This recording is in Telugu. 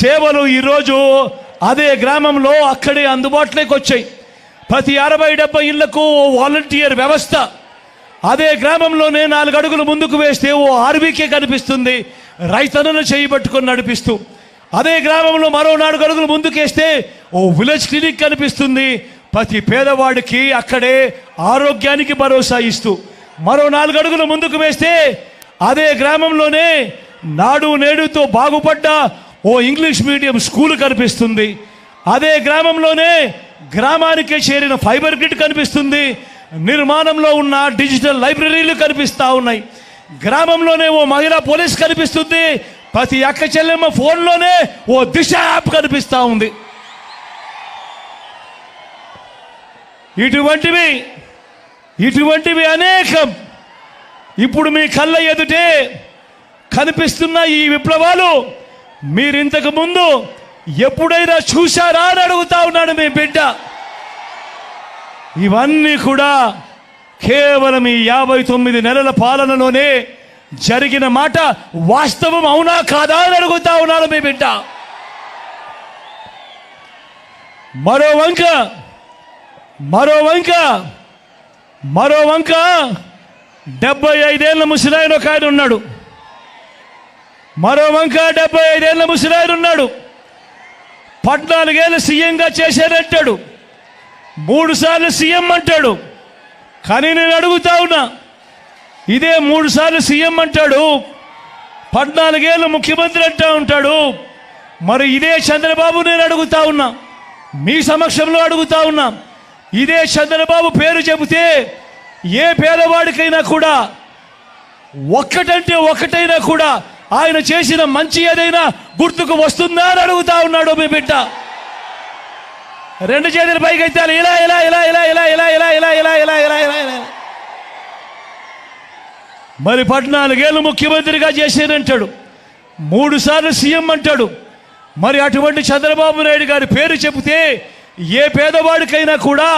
సేవలు ఈరోజు అదే గ్రామంలో అక్కడే అందుబాటులోకి వచ్చాయి. ప్రతి 60-70 ఇళ్లకు వాలంటీర్ వ్యవస్థ. అదే గ్రామంలోనే 4 అడుగులు ముందుకు వేస్తే ఓ ఆర్బీకే కనిపిస్తుంది, రైతన్నను చేయబట్టుకొని నడిపిస్తూ. అదే గ్రామంలో మరో 4 అడుగులు ముందుకేస్తే ఓ విలేజ్ క్లినిక్ కనిపిస్తుంది, ప్రతి పేదవాడికి అక్కడే ఆరోగ్యానికి భరోసా ఇస్తూ. మరో 4 అడుగులు ముందుకు వేస్తే అదే గ్రామంలోనే నాడు నేడుతో బాగుపడ్డ ఓ ఇంగ్లీష్ మీడియం స్కూల్ కనిపిస్తుంది. అదే గ్రామంలోనే గ్రామానికే చేరిన ఫైబర్ గ్రిడ్ కనిపిస్తుంది, నిర్మాణంలో ఉన్న డిజిటల్ లైబ్రరీలు కనిపిస్తూ ఉన్నాయి. గ్రామంలోనే ఓ మహిళా పోలీస్ కనిపిస్తుంది, ప్రతి అక్క చెల్లెమ్మ ఫోన్లోనే ఓ దిశ యాప్ కనిపిస్తూ ఉంది. ఇటువంటివి అనేకం ఇప్పుడు మీ కళ్ళ ఎదుటే కనిపిస్తున్న ఈ విప్లవాలు మీరు ఇంతకు ముందు ఎప్పుడైనా చూశారా అని అడుగుతా ఉన్నాడు మీ బిడ్డ. ఇవన్నీ కూడా కేవలం ఈ 59 నెలల పాలనలోనే జరిగిన మాట వాస్తవం అవునా కాదా అని అడుగుతా ఉన్నాడు మీ బిడ్డ. మరో వంక 75 ఏళ్ళ ముసలాయన ఒక ఆయన ఉన్నాడు. మరో వంక 75 ఏళ్ళ ముసలాయన ఉన్నాడు. 14 ఏళ్ళు సీఎంగా చేశారంటాడు, 3 సార్లు సీఎం అంటాడు. కానీ నేను అడుగుతా ఉన్నా, ఇదే 3 సార్లు సీఎం అంటాడు, 14 ఏళ్ళు ముఖ్యమంత్రి అంటూ ఉంటాడు. మరి ఇదే చంద్రబాబు, నేను అడుగుతా ఉన్నా, మీ సమక్షంలో అడుగుతా ఉన్నా, ఇదే చంద్రబాబు పేరు చెబితే ఏ పేదవాడికైనా కూడా ఒక్కటైనా కూడా ఆయన చేసిన మంచి ఏదైనా గుర్తుకు వస్తుందా అని అడుగుతా ఉన్నాడు మీ బిడ్డ. 2 చేతులు పైకెత్తాలి, ఇలా ఇలా ఇలా ఇలా ఇలా ఇలా ఇలా ఇలా ఇలా ఇలా ఇలా ఇలా ఇలా. మరి 14 ఏళ్ళు ముఖ్యమంత్రిగా చేశానంటాడు, 3 సార్లు సీఎం అంటాడు. మరి అటువంటి చంద్రబాబు నాయుడు గారి పేరు చెబితే ఏ పేదవాడికైనా కూడా